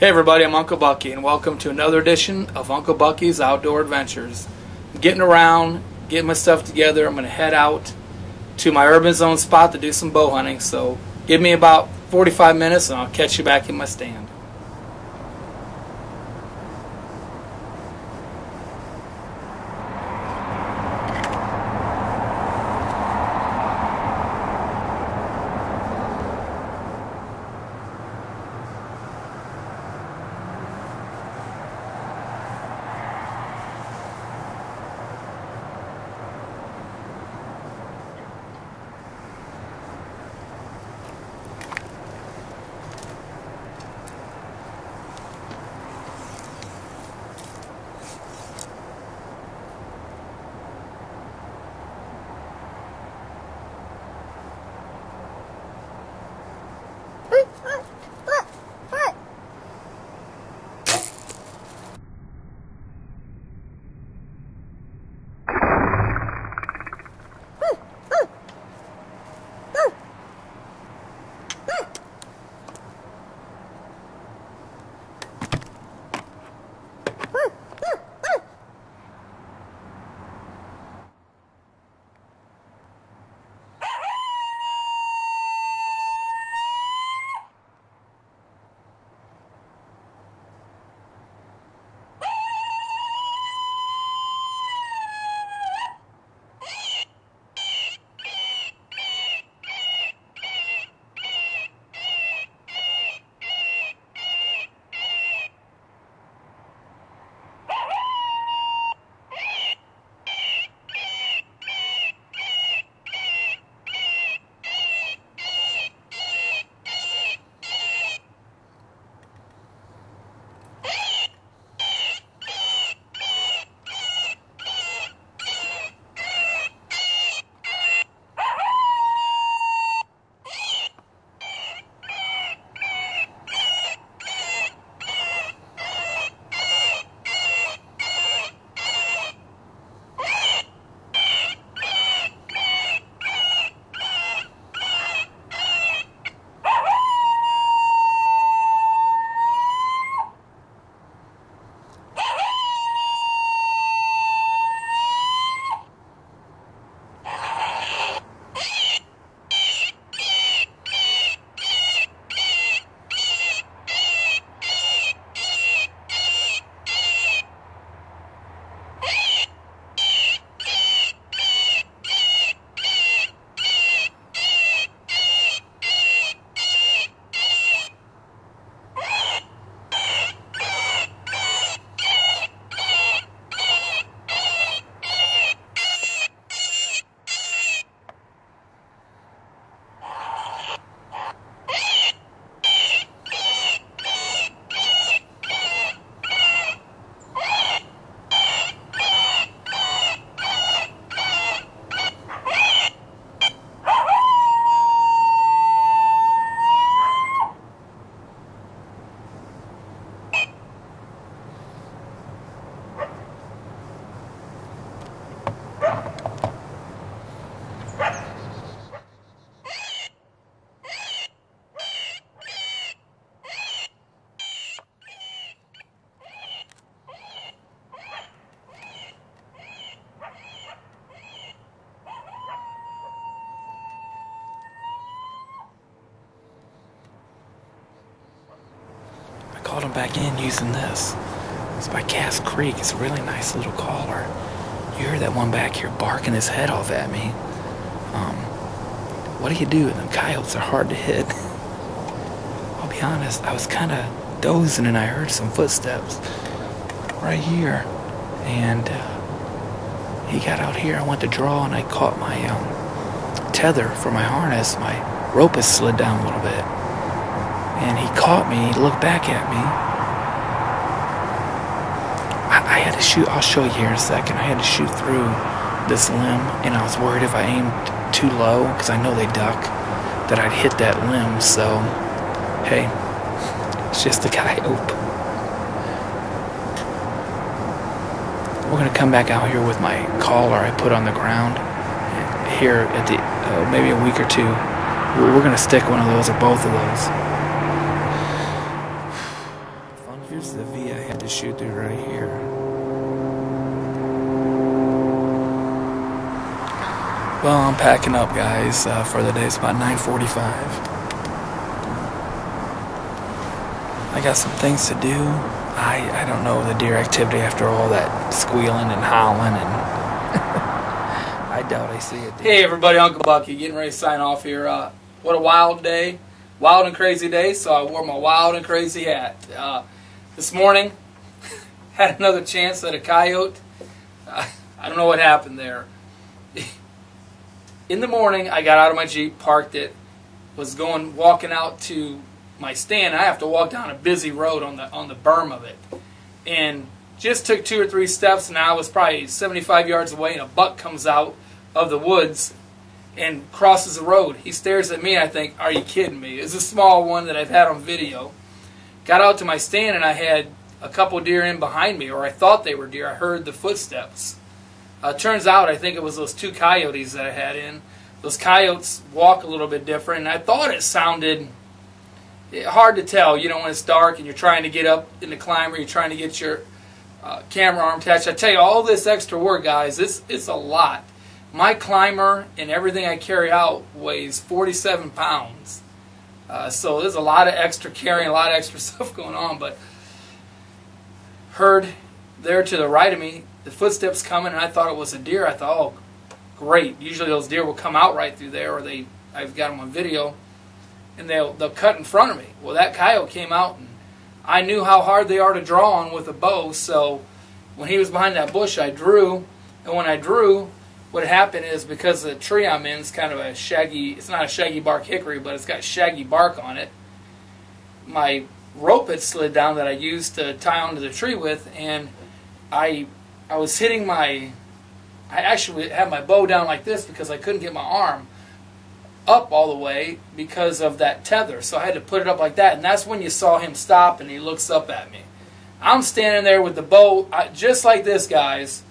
Hey everybody, I'm Uncle Bucky, and welcome to another edition of Uncle Bucky's Outdoor Adventures. I'm getting around, getting my stuff together. I'm going to head out to my urban zone spot to do some bow hunting, so give me about 45 minutes and I'll catch you back in my stand. Called him back in using this. It's by Cass Creek. It's a really nice little caller. You heard that one back here barking his head off at me. What do you do? Them coyotes are hard to hit. I'll be honest, I was kind of dozing and I heard some footsteps right here. And he got out here. I went to draw and I caught my tether for my harness. My rope has slid down a little bit. And he caught me, he looked back at me. I had to shoot, I'll show you here in a second. I had to shoot through this limb, and I was worried if I aimed too low, because I know they duck, that I'd hit that limb. So, hey, it's just a coyote. We're going to come back out here with my collar I put on the ground here at the maybe a week or two. We're going to stick one of those or both of those. the V I had to shoot through right here. Well, I'm packing up, guys, for the day. It's about 9:45. I got some things to do. I don't know the deer activity after all that squealing and howling, and I doubt I see it. Hey everybody, Uncle Bucky, getting ready to sign off here. What a wild day, wild and crazy day. So I wore my wild and crazy hat. This morning, had another chance at a coyote. I don't know what happened there. In the morning, I got out of my Jeep, parked it, was walking out to my stand. I have to walk down a busy road on the berm of it, and just took 2 or 3 steps, and I was probably 75 yards away, and a buck comes out of the woods and crosses the road. He stares at me, and I think, are you kidding me? It's a small one that I've had on video. Got out to my stand, and I had a couple deer in behind me, or I thought they were deer. I heard the footsteps. Turns out, I think it was those 2 coyotes that I had in. Those coyotes walk a little bit different, and I thought it sounded hard to tell, you know, when it's dark and you're trying to get up in the climber, you're trying to get your camera arm attached. I tell you, all this extra work, guys, it's a lot. My climber and everything I carry out weighs 47 pounds. So there's a lot of extra carrying, a lot of extra stuff going on. But heard there to the right of me, the footsteps coming, and I thought it was a deer. I thought, oh, great. Usually those deer will come out right through there, or I've got them on video, and they'll cut in front of me. Well, that coyote came out, and I knew how hard they are to draw on with a bow, so when he was behind that bush, I drew, and when I drew, what happened is, because the tree I'm in is kind of a shaggy, it's not a shaggy bark hickory, but it's got shaggy bark on it, my rope had slid down that I used to tie onto the tree with, and I was hitting I actually had my bow down like this because I couldn't get my arm up all the way because of that tether, so I had to put it up like that, and that's when you saw him stop and he looks up at me. I'm standing there with the bow just like this, guys,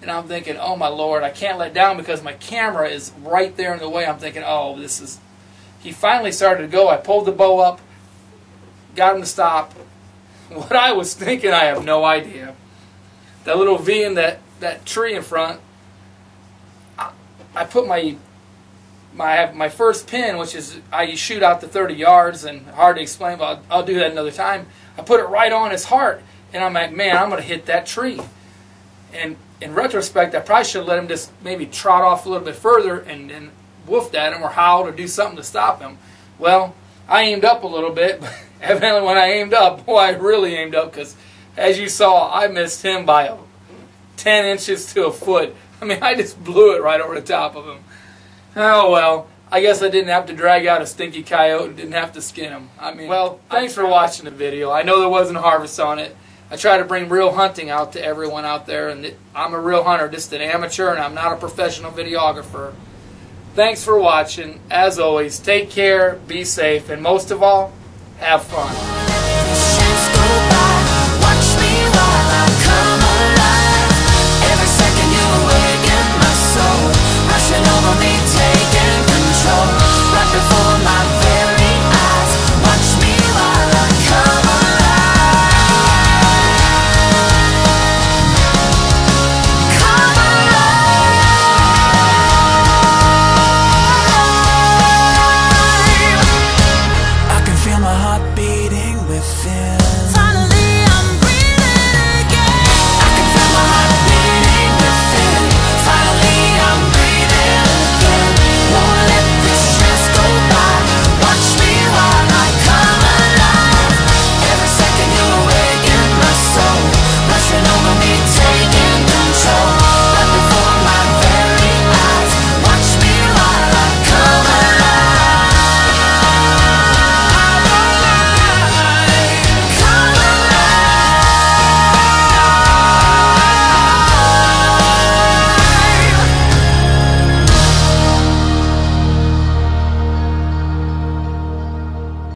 and I'm thinking, oh my Lord, I can't let down because my camera is right there in the way. I'm thinking, oh, this is... He finally started to go. I pulled the bow up, got him to stop. What I was thinking, I have no idea. That little V in that tree in front, I put my first pin, which is I shoot out to 30 yards, and hard to explain, but I'll do that another time. I put it right on his heart, and I'm like, man, I'm going to hit that tree. And in retrospect, I probably should have let him just maybe trot off a little bit further and woofed at him or howled or do something to stop him. Well, I aimed up a little bit, but evidently when I aimed up, boy, I really aimed up, because as you saw, I missed him by 10 inches to a foot. I mean, I just blew it right over the top of him. Oh, well, I guess I didn't have to drag out a stinky coyote and didn't have to skin him. I mean, well, thanks for watching the video. I know there wasn't a harvest on it. I try to bring real hunting out to everyone out there, and I'm a real hunter, just an amateur, and I'm not a professional videographer. Thanks for watching. As always, take care, be safe, and most of all, have fun.